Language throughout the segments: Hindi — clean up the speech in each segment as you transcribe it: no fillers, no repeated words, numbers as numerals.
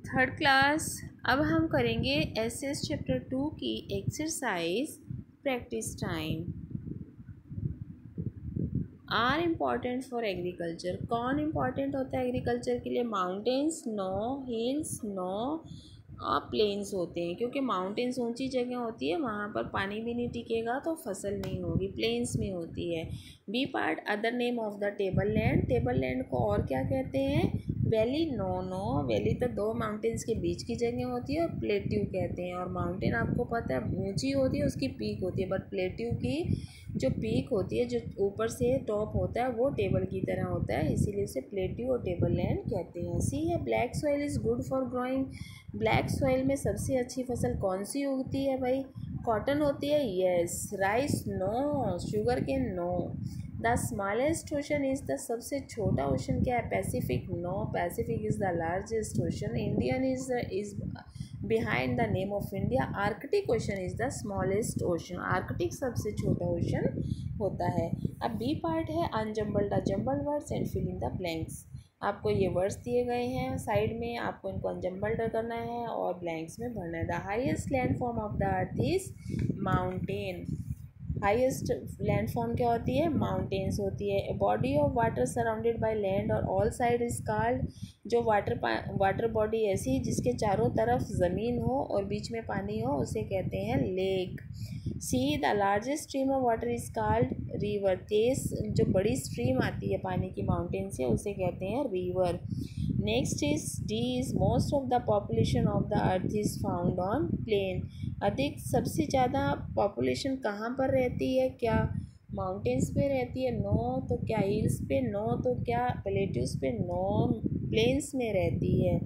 Third class. अब हम करेंगे एसएस चैप्टर 2 की exercise practice time. Are important for agriculture. कौन इम्पॉर्टेंट होता है एग्रीकल्चर के लिए? माउंटेन्स नो, हिल्स नो और प्लेन्स होते हैं, क्योंकि माउंटेन्स ऊंची जगह होती है, वहाँ पर पानी भी नहीं टिकेगा तो फसल नहीं होगी। प्लेन्स में होती है। B part other name of the table land. Table land को और क्या कहते हैं? वैली। नो, वैली तो दो माउंटेन्स के बीच की जगह होती है और प्लेट्यू कहते हैं। और माउंटेन आपको पता है ऊंची होती है, उसकी पीक होती है, बट प्लेट्यू की जो पीक होती है, जो ऊपर से टॉप होता है, वो टेबल की तरह होता है, इसीलिए इसे प्लेट्यू और टेबल लैंड कहते हैं। सी है black soil is good for growing. Black soil में सबसे अच्छी फसल कौन सी उगती है भाई? कॉटन होती है? Yes. Rice? No. Sugar cane? No. The smallest ocean is the सबसे छोटा ओशन क्या है? Pacific? No, Pacific is the largest ocean. Indian is behind the name of India. Arctic ocean is the smallest ocean. Arctic सबसे छोटा ओशन होता है। अब बी पार्ट है unjumble the jumble words and fill in the blanks. आपको ये वर्ड्स दिए गए हैं साइड में, आपको इनको अनजम्बल्ड करना है और ब्लैंक्स में भरना है। The highest landform of the earth is mountain. Highest landform क्या होती है? माउंटेन्स होती है। Body of water surrounded by land और ऑल साइड इज कॉल्ड। जो वाटर बॉडी ऐसी जिसके चारों तरफ ज़मीन हो और बीच में पानी हो, उसे कहते हैं lake. Sea the largest stream of water is called river. तेज जो बड़ी स्ट्रीम आती है पानी की माउंटेन से, उसे कहते हैं river. Next is D is most of the population of the earth is found on plain. अधिक सबसे ज़्यादा पॉपुलेशन कहाँ पर रहती है? क्या माउंटेन्स पे रहती है? नो। तो क्या हिल्स पे? नो। तो क्या प्लेट्यूज पे? नो, प्लेन्स में रहती है।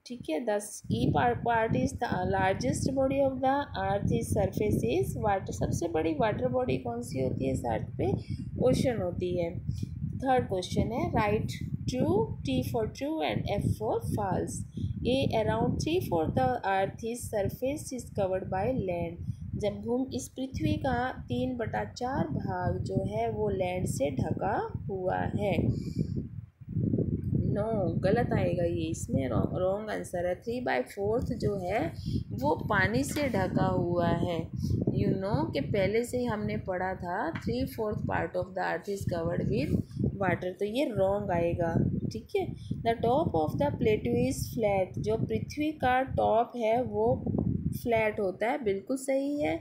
ठीक है। This E part is the largest body of the earth is surface is water. सबसे बड़ी वाटर बॉडी कौन सी होती है इस अर्थ पे? ओशन होती है। थर्ड क्वेश्चन है write true, T for true and F for false. A around 3/4 the earth is surface is covered by land. जब इस पृथ्वी का 3/4 भाग जो है वो लैंड से ढका हुआ है। नो, गलत आएगा ये, इसमें रॉन्ग आंसर है। 3/4 जो है वो पानी से ढका हुआ है। यू नो कि पहले से ही हमने पढ़ा था 3/4 part of the earth is covered with water, तो ये रॉन्ग आएगा। ठीक है। The top of the plateau is flat. जो पृथ्वी का टॉप है वो फ्लैट होता है, बिल्कुल सही है,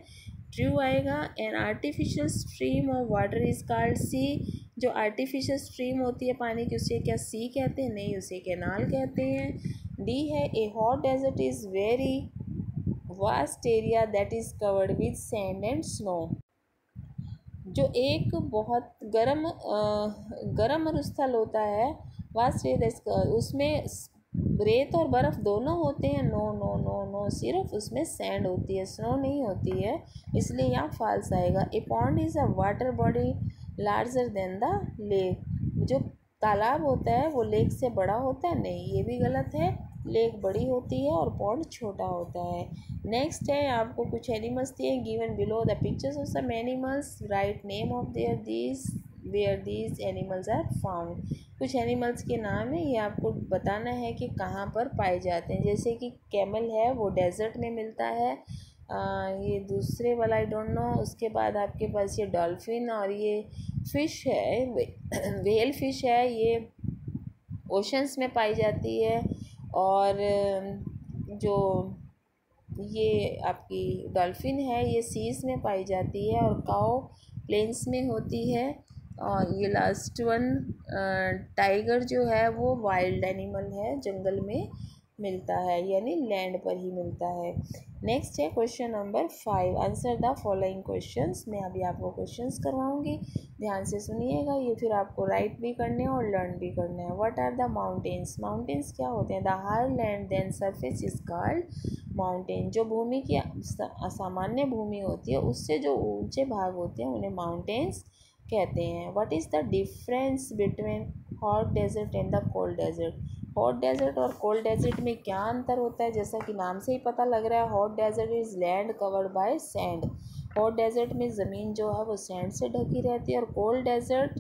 ट्रू आएगा। An artificial stream of water is called sea. जो आर्टिफिशियल स्ट्रीम होती है पानी की, उसे क्या सी कहते हैं? नहीं, उसे कैनाल कहते हैं। डी है a hot desert is very vast area that is covered with sand and snow. जो एक बहुत गर्म मरुस्थल होता है, वास्ट एरिया, उसमें रेत और बर्फ़ दोनों होते हैं? नो नो नो नो, सिर्फ उसमें सैंड होती है, स्नो नहीं होती है, इसलिए यहाँ फॉल्स आएगा। ए pond is a water body larger than the lake. जो तालाब होता है वो लेक से बड़ा होता है? नहीं, ये भी गलत है, लेक बड़ी होती है और पॉन्ड छोटा होता है। नेक्स्ट है आपको कुछ एनिमल्स दिए given below the pictures of some animals, write name of their these where these animals are found. कुछ एनिमल्स के नाम है, ये आपको बताना है कि कहाँ पर पाए जाते हैं। जैसे कि कैमल है, वो डेजर्ट में मिलता है। ये दूसरे वाला आई डोंट नो। उसके बाद आपके पास ये डॉल्फिन और ये फ़िश है, वेल फ़िश है, ये ओशंस में पाई जाती है। और जो ये आपकी डॉल्फिन है ये सीज में पाई जाती है, और काऊ प्लेन्स में होती है। और ये लास्ट वन टाइगर जो है वो वाइल्ड एनिमल है, जंगल में मिलता है, यानी लैंड पर ही मिलता है। नेक्स्ट है question number 5, answer the following questions. मैं अभी आपको क्वेश्चंस करवाऊंगी, ध्यान से सुनिएगा, ये फिर आपको राइट भी करने हैं और लर्न भी करना है। What are the mountains? Mountains क्या होते हैं? The higher land than surface is called mountain. जो भूमि की असामान्य भूमि होती है उससे जो ऊंचे भाग होते हैं उन्हें माउंटेन्स कहते हैं। What is the difference between hot desert and the cold desert? Hot desert और कोल्ड डेजर्ट में क्या अंतर होता है? जैसा कि नाम से ही पता लग रहा है, hot desert is land covered by sand. Hot desert में ज़मीन जो है वो सैंड से ढकी रहती है, और cold desert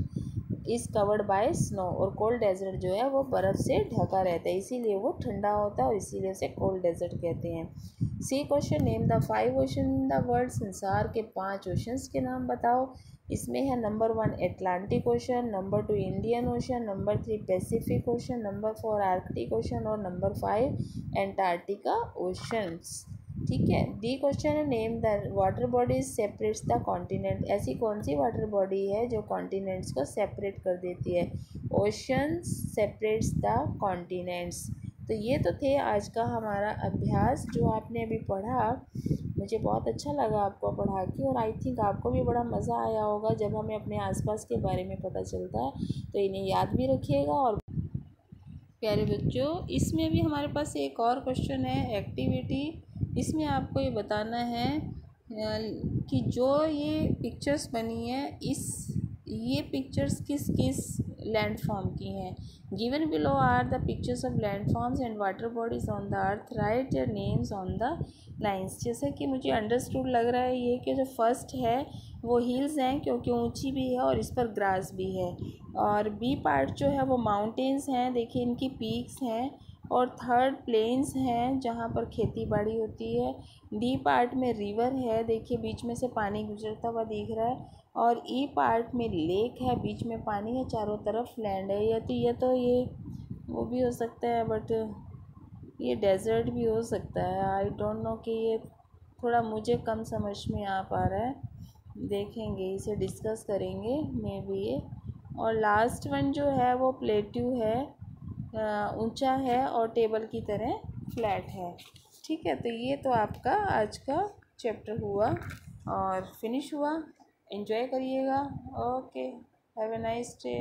is covered by snow, और कोल्ड डेजर्ट जो है वो बर्फ़ से ढका रहता है, इसीलिए वो ठंडा होता है और इसीलिए उसे कोल्ड डेजर्ट कहते हैं। C question, name the 5 ocean in the world, संसार के 5 ओशंस के नाम बताओ। इसमें है number 1 Atlantic ocean, number 2 Indian ocean, number 3 Pacific ocean, number 4 Arctic ocean और नंबर 5 एंटार्क्टिका ओशंस। ठीक है। डी क्वेश्चन है, name the water bodies separates the continent, ऐसी कौन सी वाटर बॉडी है जो कॉन्टिनेंट्स को सेपरेट कर देती है। Oceans separates the continents. तो ये तो थे आज का हमारा अभ्यास जो आपने अभी पढ़ा। मुझे बहुत अच्छा लगा आपको पढ़ा के, और आई थिंक आपको भी बड़ा मज़ा आया होगा जब हमें अपने आसपास के बारे में पता चलता है। तो इन्हें याद भी रखिएगा। और प्यारे बच्चों, इसमें भी हमारे पास एक और क्वेश्चन है, एक्टिविटी। इसमें आपको ये बताना है कि जो ये पिक्चर्स बनी है, ये पिक्चर्स किस किस लैंडफॉर्म की हैं। Given below are the pictures of landforms and water bodies on the earth, write your names on the lines. जैसा कि मुझे अंडरस्टूड लग रहा है ये कि जो फर्स्ट है वो हिल्स हैं क्योंकि ऊंची भी है और इस पर ग्रास भी है, और बी पार्ट जो है वो माउंटेन्स हैं, देखिए इनकी पीक्स हैं, और थर्ड प्लेन्स हैं जहाँ पर खेती बाड़ी होती है। डी पार्ट में रिवर है, देखिए बीच में से पानी गुजरता हुआ दिख रहा है, और ई पार्ट में लेक है, बीच में पानी है, चारों तरफ लैंड है। ये वो भी हो सकता है, बट ये डेजर्ट भी हो सकता है। आई डोंट नो कि ये थोड़ा मुझे कम समझ में आ पा रहा है, देखेंगे, इसे डिस्कस करेंगे मे बी ये। और लास्ट वन जो है वो प्लेट्यू है, ऊंचा है और टेबल की तरह फ्लैट है। ठीक है, तो ये तो आपका आज का चैप्टर हुआ और फिनिश हुआ। एंजॉय करिएगा। Okay, have a nice day.